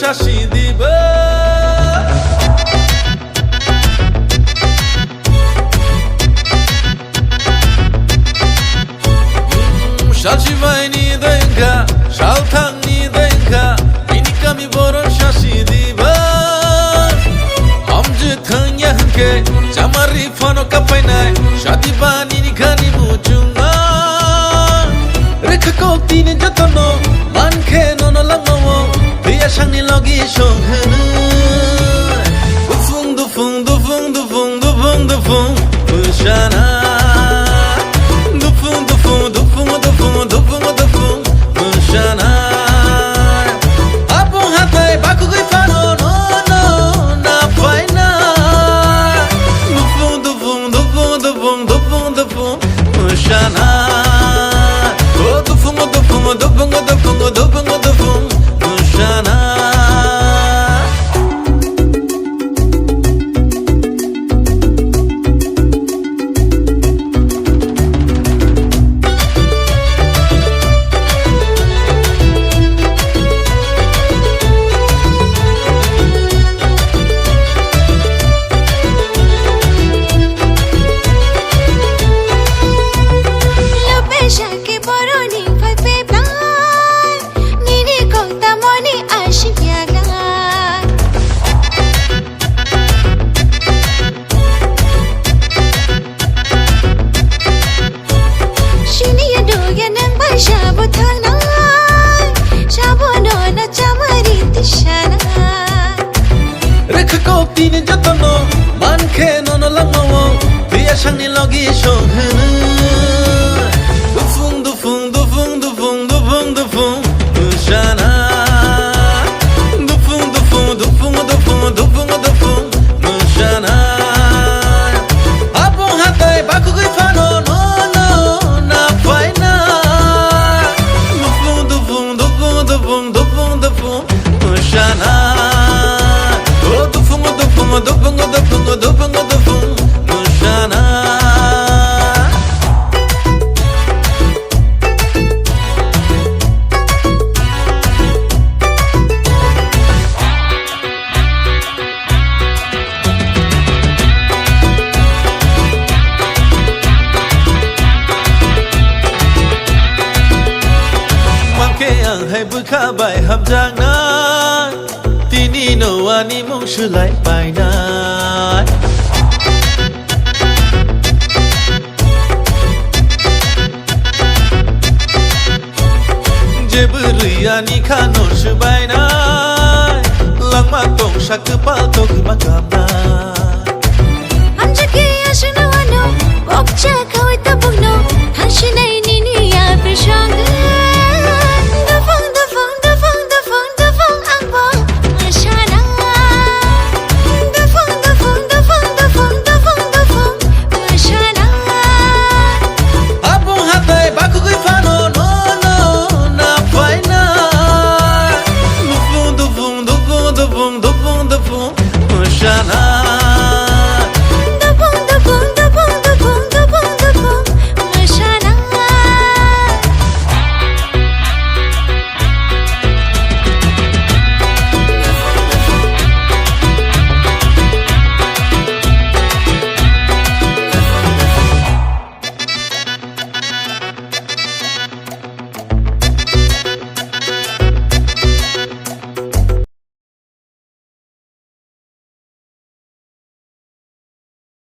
শাসি দিবে শাসিবাইনি দেখা শালথাংনি দেখা ini kami boron শাসি দিবে আমজে থাংয়া হকে জামারি ফানো কাপাইনাই শাদি বানি ni khani muchunga রেখা কক্তিনে যতন মানখে নন লাঙাও दैया सांनि लगी संहोनो दुफुं दुफुं दुफुं दुफुं दुफुं दुफुं मोसानाय दुफुं दुफुं दुफुं दुफुं दुफुं दुफुं मोसानाय आबुं हाथाय बाकुगै फानो no no ना फायनाय दुफुं दुफुं दुफुं दुफुं दुफुं दुफुं मोसानाय ओ दुफुं दुफुं दुफुं दुफुं दुफुं दुफुं Tine jatono manke nono langawo दैया सांनि लगी संहोनो दुफुं दुफुं दुफुं दुफुं दुफुं दुफुं मोसानाय दुफुं दुफुं दुफुं दुफुं दुफुं दुफुं मोसानाय आबुं हाथाय बाकुगै फानो no no ना फायनाय दुफुं दुफुं दुफुं दुफुं दुफुं दुफुं मोसानाय Dupung dupung dupung dupung musana Mangke ang hai bukabai hamjangnan Tini no ani mong sulai painai Jeberuya ni kano subainai Langma tong sakepal tok makamnai Amjaki asuna wano bokja